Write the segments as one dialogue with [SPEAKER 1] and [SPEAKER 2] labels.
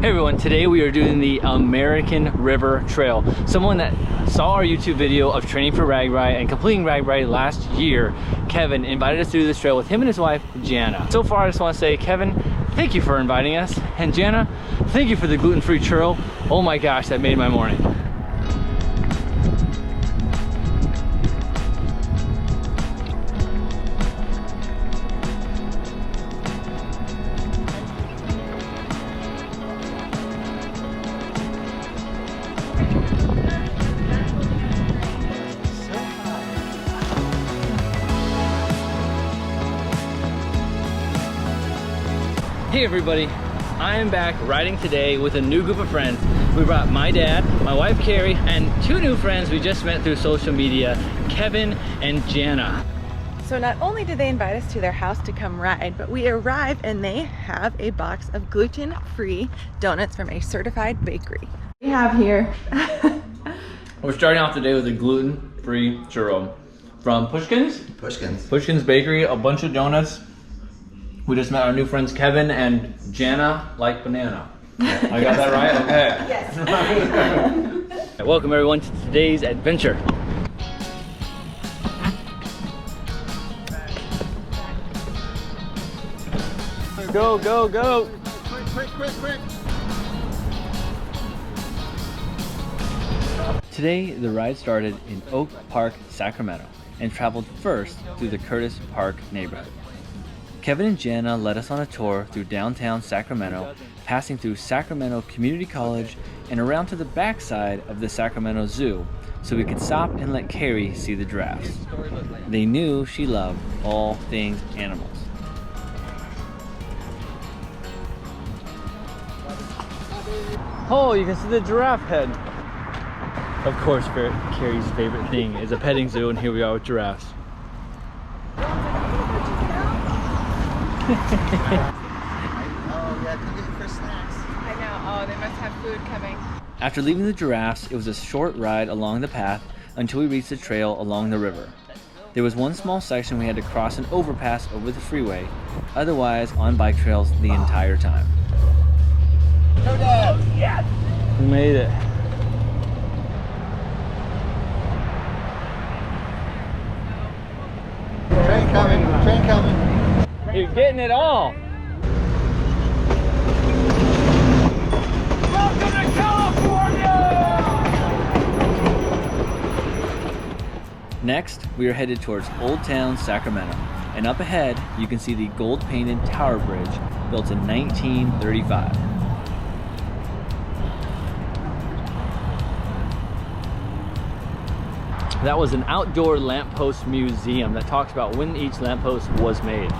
[SPEAKER 1] Hey everyone, today we are doing the American River Trail. Someone that saw our YouTube video of training for RAGBRAI and completing RAGBRAI last year, Kevin, invited us to do this trail with him and his wife, Jana. So far, I just want to say, Kevin, thank you for inviting us. And Jana, thank you for the gluten-free churro. Oh my gosh, that made my morning. Hey everybody, I am back riding today with a new group of friends. We brought my dad, my wife Kari, and two new friends we just met through social media, Kevin and Jana.
[SPEAKER 2] So not only did they invite us to their house to come ride, but we arrived and they have a box of gluten-free donuts from a certified bakery. We have here.
[SPEAKER 1] We're starting off today with a gluten-free churro from Pushkin's Bakery, a bunch of donuts. We just met our new friends Kevin and Jana like banana. I got that right? Okay.
[SPEAKER 2] Yes.
[SPEAKER 1] Welcome everyone to today's adventure. Go, go, go. Quick. Today, the ride started in Oak Park, Sacramento, and traveled first through the Curtis Park neighborhood. Kevin and Jana led us on a tour through downtown Sacramento, passing through Sacramento Community College and around to the backside of the Sacramento Zoo, so we could stop and let Kari see the giraffes. They knew she loved all things animals. Oh, you can see the giraffe head. Of course, Kari's favorite thing is a petting zoo, and here we are with giraffes.
[SPEAKER 3] Oh yeah, come get for snacks.
[SPEAKER 2] I know, oh, they must have food coming.
[SPEAKER 1] After leaving the giraffes, it was a short ride along the path until we reached the trail along the river. There was one small section we had to cross an overpass over the freeway, otherwise on bike trails the entire time.
[SPEAKER 3] Go Dad!
[SPEAKER 1] Yes! We made it.
[SPEAKER 3] Train coming.
[SPEAKER 1] You're getting it all. Welcome to California! Next, we are headed towards Old Town Sacramento, and up ahead, you can see the gold-painted Tower Bridge built in 1935. That was an outdoor lamppost museum that talks about when each lamppost was made.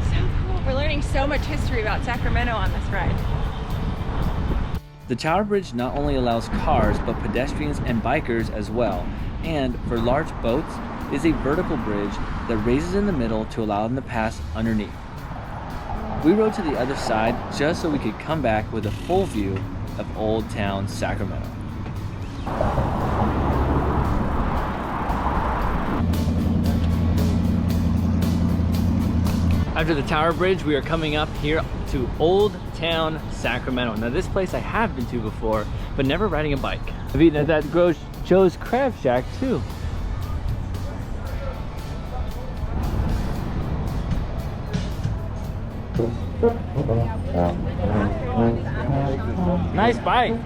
[SPEAKER 2] So cool, we're learning so much history about Sacramento on this ride.
[SPEAKER 1] The Tower Bridge not only allows cars, but pedestrians and bikers as well. And for large boats, is a vertical bridge that raises in the middle to allow them to pass underneath. We rode to the other side just so we could come back with a full view of Old Town Sacramento. After the Tower Bridge, we are coming up here to Old Town Sacramento. Now this place I have been to before, but never riding a bike. I've eaten at that Joe's Crab Shack too. Nice bike.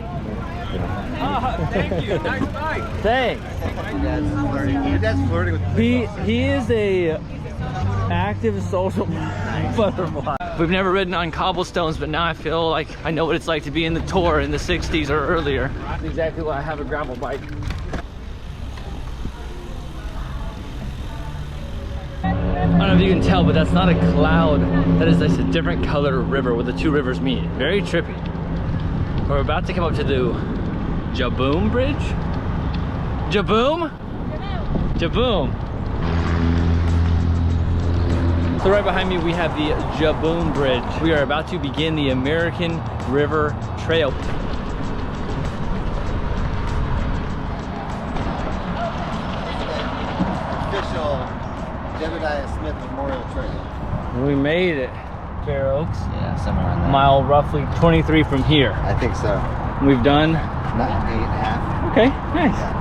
[SPEAKER 3] Oh, thank you. Nice bike.
[SPEAKER 1] Thanks.
[SPEAKER 3] Your dad's flirting with me.
[SPEAKER 1] He is a active social butterfly. We've never ridden on cobblestones, but now I feel like I know what it's like to be in the tour in the 60s or earlier. That's exactly why I have a gravel bike. I don't know if you can tell, but that's not a cloud. That is just a different color river where the two rivers meet. Very trippy. We're about to come up to the Jaboom Bridge? Jaboom? Jaboom. So right behind me we have the Jaboom Bridge. We are about to begin the American River Trail.
[SPEAKER 3] Official Jebediah Smith Memorial Trail.
[SPEAKER 1] We made it. Fair Oaks.
[SPEAKER 3] Yeah, somewhere around there.
[SPEAKER 1] Mile roughly 23 from here.
[SPEAKER 3] I think so.
[SPEAKER 1] We've done.
[SPEAKER 3] Not 8.5.
[SPEAKER 1] Okay, nice.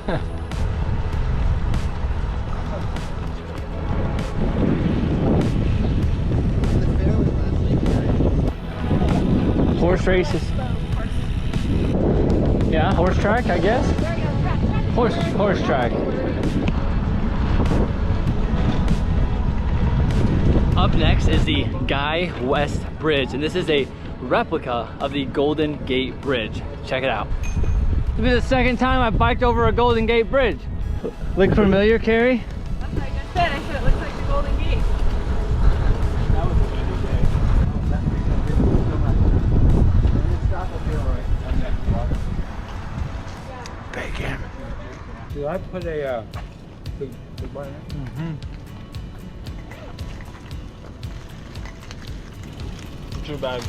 [SPEAKER 3] Yeah.
[SPEAKER 1] Horse races. Yeah, horse track, I guess. Horse track. Up next is the Guy West Bridge, and this is a replica of the Golden Gate Bridge. Check it out. This will be the second time I biked over a Golden Gate Bridge. Look familiar, Kari?
[SPEAKER 2] That's what I just said. I said it looks like the Golden Gate.
[SPEAKER 3] That was a windy day.
[SPEAKER 1] Bacon.
[SPEAKER 3] Do I put a big one in?
[SPEAKER 1] Too bad.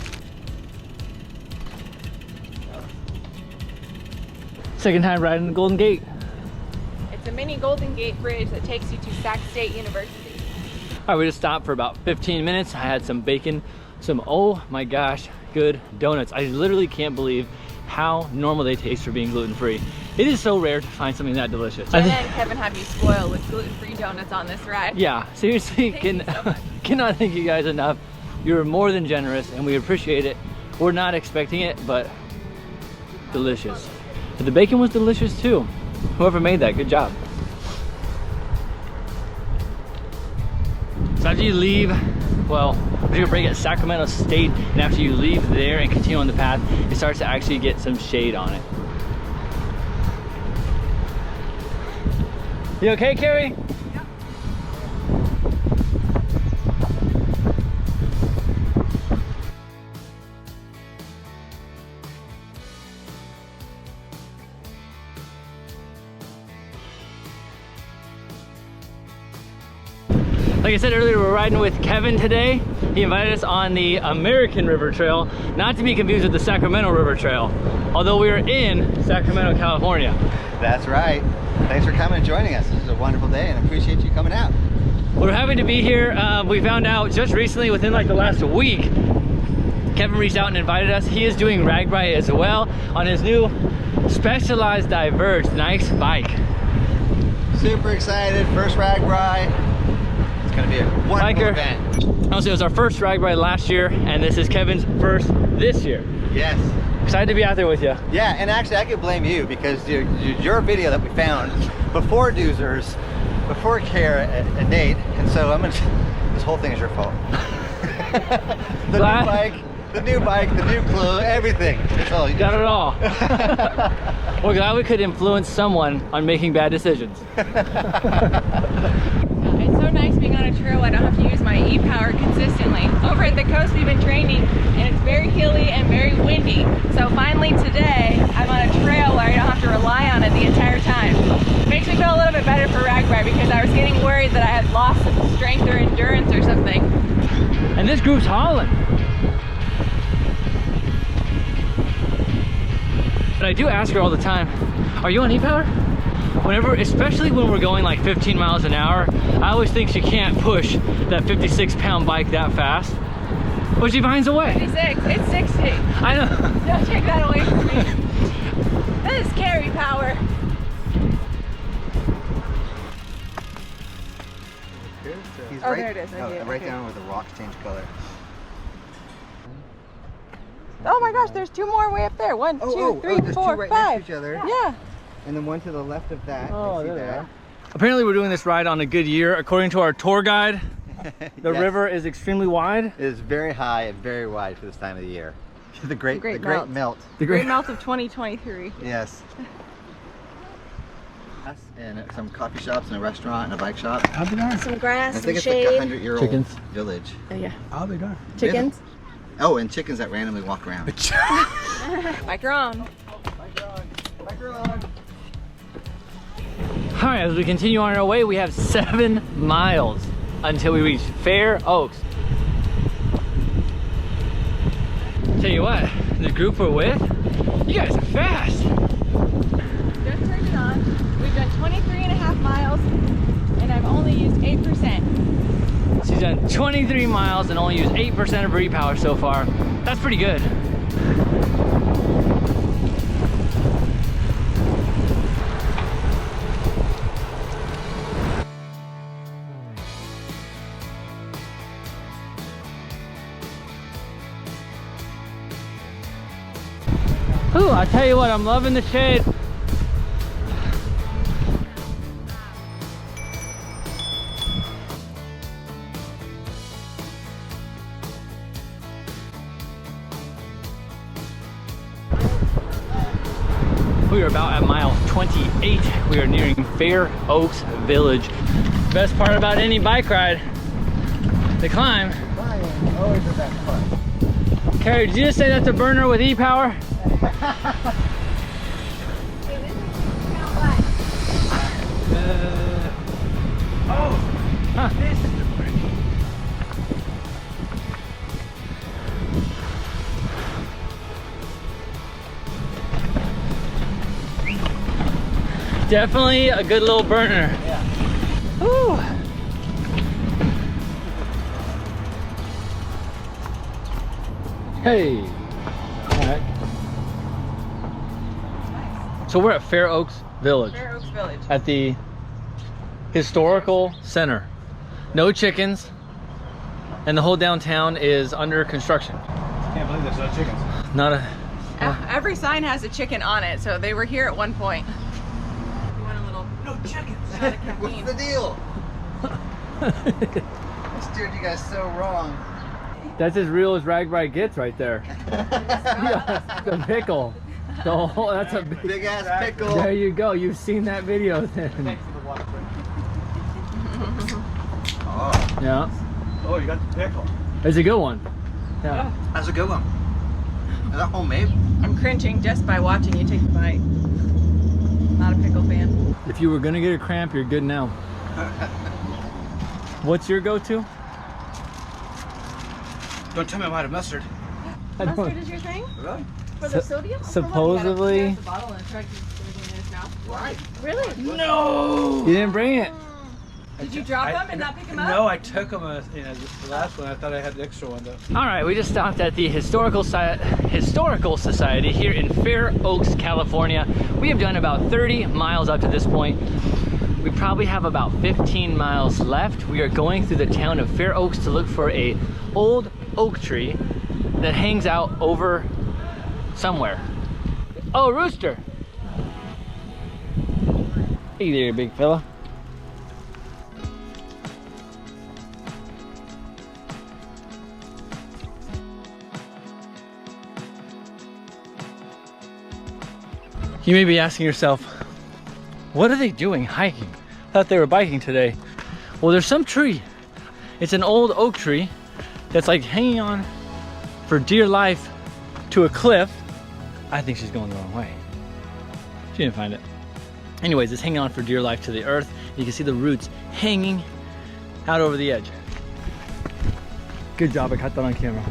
[SPEAKER 1] Second time riding the Golden Gate.
[SPEAKER 2] It's a mini Golden Gate Bridge that takes you to Sac State University.
[SPEAKER 1] All right, we just stopped for about 15 minutes. I had some bacon, some, oh my gosh, good donuts. I literally can't believe how normal they taste for being gluten-free. It is so rare to find something that delicious.
[SPEAKER 2] Jana and Kevin have you spoiled with gluten-free donuts on this ride.
[SPEAKER 1] Yeah, seriously, cannot thank you guys enough. You're more than generous and we appreciate it. We're not expecting it, but delicious. But the bacon was delicious too. Whoever made that, good job. So after you leave, well, we're gonna break at Sacramento State, and after you leave there and continue on the path, it starts to actually get some shade on it. You okay, Kari? Like I said earlier, we're riding with Kevin today. He invited us on the American River Trail, not to be confused with the Sacramento River Trail, although we are in Sacramento, California.
[SPEAKER 3] That's right. Thanks for coming and joining us. This is a wonderful day and I appreciate you coming out.
[SPEAKER 1] We're happy to be here. We found out just recently, within like the last week, Kevin reached out and invited us. He is doing RAGBRAI as well on his new Specialized Diverge. Nice bike.
[SPEAKER 3] Super excited. First RAGBRAI. It's going to be a wonderful event.
[SPEAKER 1] Honestly, it was our first RAGBRAI last year, and this is Kevin's first this year.
[SPEAKER 3] Yes.
[SPEAKER 1] Excited to be out there with you.
[SPEAKER 3] Yeah, and actually I could blame you because your video that we found before Doozers, before Kara and Nate, and so this whole thing is your fault. The new bike, the new clue, everything. It's all you.
[SPEAKER 1] Got it all. We're glad we could influence someone on making bad decisions.
[SPEAKER 2] It's so nice being on a trail. I don't have to use my e-power consistently. Over at the coast, we've been training, and it's very hilly and very windy. So finally today, I'm on a trail where I don't have to rely on it the entire time. It makes me feel a little bit better for RAGBRAI because I was getting worried that I had lost some strength or endurance or something.
[SPEAKER 1] And this group's hauling. But I do ask her all the time, are you on e-power? Whenever, especially when we're going like 15 miles an hour, I always think she can't push that 56-pound bike that fast. But she finds a way.
[SPEAKER 2] 56, it's 60.
[SPEAKER 1] I know.
[SPEAKER 2] Don't take that away from me. That is Kari power.
[SPEAKER 3] He's
[SPEAKER 2] Oh, there it is.
[SPEAKER 3] Oh,
[SPEAKER 2] Okay,
[SPEAKER 3] right
[SPEAKER 2] okay.
[SPEAKER 3] down where the rocks change color.
[SPEAKER 2] Oh my gosh, there's two more way up there. One, two, three,
[SPEAKER 3] there's
[SPEAKER 2] four,
[SPEAKER 3] two right
[SPEAKER 2] five.
[SPEAKER 3] next to each other.
[SPEAKER 2] Yeah.
[SPEAKER 3] And then one to the left of that.
[SPEAKER 1] Oh,
[SPEAKER 3] I see
[SPEAKER 1] there they
[SPEAKER 3] that.
[SPEAKER 1] are. Apparently we're doing this ride on a good year. According to our tour guide, the
[SPEAKER 3] Yes.
[SPEAKER 1] river is extremely wide.
[SPEAKER 3] It is very high and very wide for this time of the year. The great melt.
[SPEAKER 1] The
[SPEAKER 2] Great melt of 2023.
[SPEAKER 3] Yes. And some coffee shops and a restaurant and a bike shop.
[SPEAKER 2] Some grass,
[SPEAKER 3] I
[SPEAKER 2] some
[SPEAKER 3] think it's like
[SPEAKER 2] shade.
[SPEAKER 3] a 100-year-old
[SPEAKER 1] Chickens.
[SPEAKER 3] village.
[SPEAKER 2] Oh yeah.
[SPEAKER 1] I'll be darned.
[SPEAKER 2] Chickens.
[SPEAKER 3] Oh, and chickens that randomly walk around.
[SPEAKER 2] Bike her on.
[SPEAKER 1] All right, as we continue on our way, we have 7 miles until we reach Fair Oaks. Tell you what, the group we're with, you guys are fast.
[SPEAKER 2] Just turned it on. We've done 23.5 miles and I've only used 8%.
[SPEAKER 1] She's done 23 miles and only used 8% of her e-power so far. That's pretty good. Ooh, I tell you what, I'm loving the shade. We are about at mile 28. We are nearing Fair Oaks Village. Best part about any bike ride, the climb.
[SPEAKER 3] Always the best part.
[SPEAKER 1] Kari, did you just say that's a burner with e-power? Huh.
[SPEAKER 3] This is the break.
[SPEAKER 1] Definitely a good little burner.
[SPEAKER 3] Yeah.
[SPEAKER 1] Woo. Hey. All right. So we're at Fair Oaks Village.
[SPEAKER 2] Fair Oaks Village.
[SPEAKER 1] At the historical center. No chickens, and the whole downtown is under construction.
[SPEAKER 3] Can't believe there's no chickens.
[SPEAKER 1] Not a.
[SPEAKER 2] Every sign has a chicken on it, so they were here at one point. We want a little
[SPEAKER 3] No chickens.
[SPEAKER 2] shot of caffeine.
[SPEAKER 3] What's the deal? I steered you guys so wrong.
[SPEAKER 1] That's as real as Ragbri gets right there. Yeah, the pickle. The whole, that's a
[SPEAKER 3] Big ass pickle.
[SPEAKER 1] There you go. You've seen that video then.
[SPEAKER 3] Thanks for the water Oh.
[SPEAKER 1] Yeah.
[SPEAKER 3] Oh, you got the pickle.
[SPEAKER 1] It's a good one. Yeah.
[SPEAKER 3] That's a good one. Is that homemade?
[SPEAKER 2] I'm cringing just by watching you take the bite. Not a pickle fan.
[SPEAKER 1] If you were gonna get a cramp, you're good now. What's your go-to?
[SPEAKER 3] Don't tell me about a mustard.
[SPEAKER 2] Mustard is your thing?
[SPEAKER 3] Really?
[SPEAKER 2] For the sodium?
[SPEAKER 1] Supposedly.
[SPEAKER 2] The bottle and try to put it in his mouth.
[SPEAKER 3] Why?
[SPEAKER 2] Really?
[SPEAKER 3] No!
[SPEAKER 1] You didn't bring it.
[SPEAKER 2] Did you drop them and not pick them up?
[SPEAKER 4] No, I took them. The last one, I thought I had the extra one though.
[SPEAKER 1] All right, we just stopped at the Historical Society here in Fair Oaks, California. We have done about 30 miles up to this point. We probably have about 15 miles left. We are going through the town of Fair Oaks to look for a old oak tree that hangs out over somewhere. Oh, rooster. Hey there, big fella. You may be asking yourself, what are they doing hiking? I thought they were biking today. Well, there's some tree. It's an old oak tree that's like hanging on for dear life to a cliff. I think she's going the wrong way. She didn't find it. Anyways, it's hanging on for dear life to the earth. You can see the roots hanging out over the edge. Good job, I caught that on camera.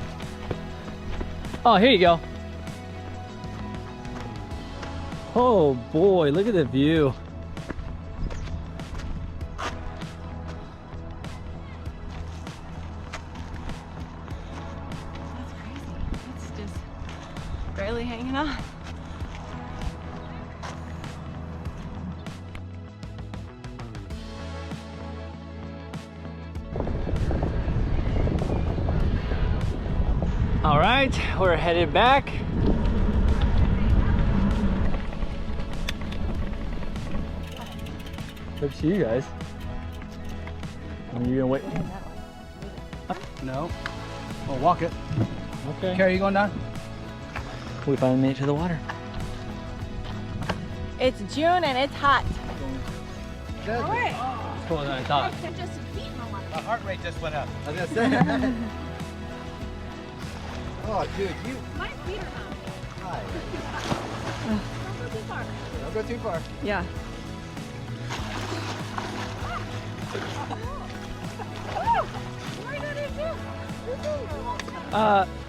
[SPEAKER 1] Oh, here you go. Oh boy, look at the view.
[SPEAKER 2] That's crazy. It's just barely hanging on.
[SPEAKER 1] All right, we're headed back. Up to you guys. Are you gonna wait?
[SPEAKER 4] No. We'll walk it.
[SPEAKER 1] Okay.
[SPEAKER 4] Kari, you going down?
[SPEAKER 1] We finally made it to the water.
[SPEAKER 2] It's June and it's hot.
[SPEAKER 3] Good.
[SPEAKER 2] All right.
[SPEAKER 1] It's cooler than I thought.
[SPEAKER 4] My heart rate just went up.
[SPEAKER 3] I was gonna say. Oh, dude, you.
[SPEAKER 2] My feet are numb.
[SPEAKER 3] Hi.
[SPEAKER 2] Don't go too far.
[SPEAKER 3] Don't go too far.
[SPEAKER 2] Yeah.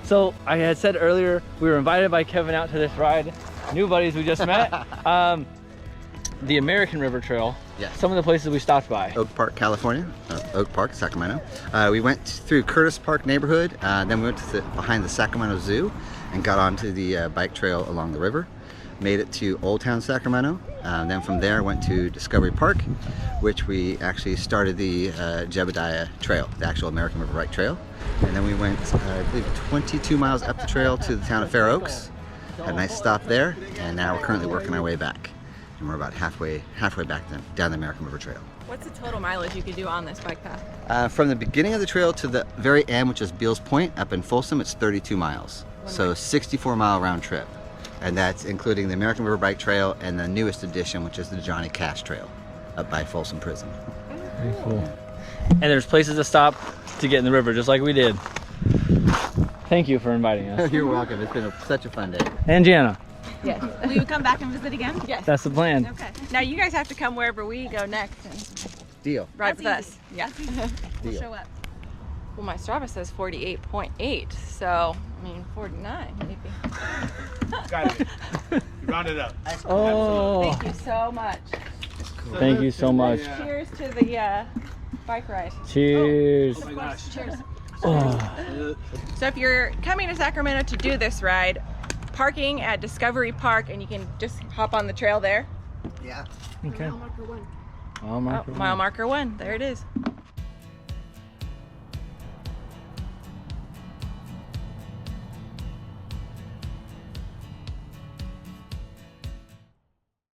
[SPEAKER 1] So I had said earlier we were invited by Kevin out to this ride. New buddies we just met. The American River Trail.
[SPEAKER 3] Yes.
[SPEAKER 1] Some of the places we stopped by.
[SPEAKER 3] Oak Park, California. Oak Park, Sacramento. We went through Curtis Park neighborhood. Then we went to behind the Sacramento Zoo and got onto the bike trail along the river. Made it to Old Town Sacramento. Then from there went to Discovery Park, which we actually started the Jebediah Trail, the actual American River Bike Trail. And then we went, I believe, 22 miles up the trail to the town of Fair Oaks. Had a nice stop there, and now we're currently working our way back. And we're about halfway back down the American River Trail.
[SPEAKER 2] What's the total mileage you could do on this bike path?
[SPEAKER 3] From the beginning of the trail to the very end, which is Beals Point up in Folsom, it's 32 miles. So 64-mile round trip. And that's including the American River Bike Trail and the newest addition, which is the Johnny Cash Trail up by Folsom Prison.
[SPEAKER 1] Very cool. And there's places to stop to get in the river, just like we did. Thank you for inviting us.
[SPEAKER 3] You're welcome. It's been such a fun day.
[SPEAKER 1] And Jana.
[SPEAKER 2] Yes. Will you come back and visit again? Yes.
[SPEAKER 1] That's the plan.
[SPEAKER 2] Okay. Now you guys have to come wherever we go next and
[SPEAKER 3] Deal.
[SPEAKER 2] ride with us. Yeah.
[SPEAKER 3] Deal.
[SPEAKER 2] Show up. Well, my Strava says 48.8, so I mean 49 maybe.
[SPEAKER 4] Got it. You round it up.
[SPEAKER 1] Oh,
[SPEAKER 2] Thank you so much.
[SPEAKER 1] thank you so much.
[SPEAKER 2] Cheers to the bike ride.
[SPEAKER 1] Cheers.
[SPEAKER 4] Oh my gosh.
[SPEAKER 2] Cheers.
[SPEAKER 1] Oh.
[SPEAKER 2] So if you're coming to Sacramento to do this ride, parking at Discovery Park, and you can just hop on the trail there.
[SPEAKER 3] Yeah.
[SPEAKER 1] Okay.
[SPEAKER 2] Mile marker 1. There it is.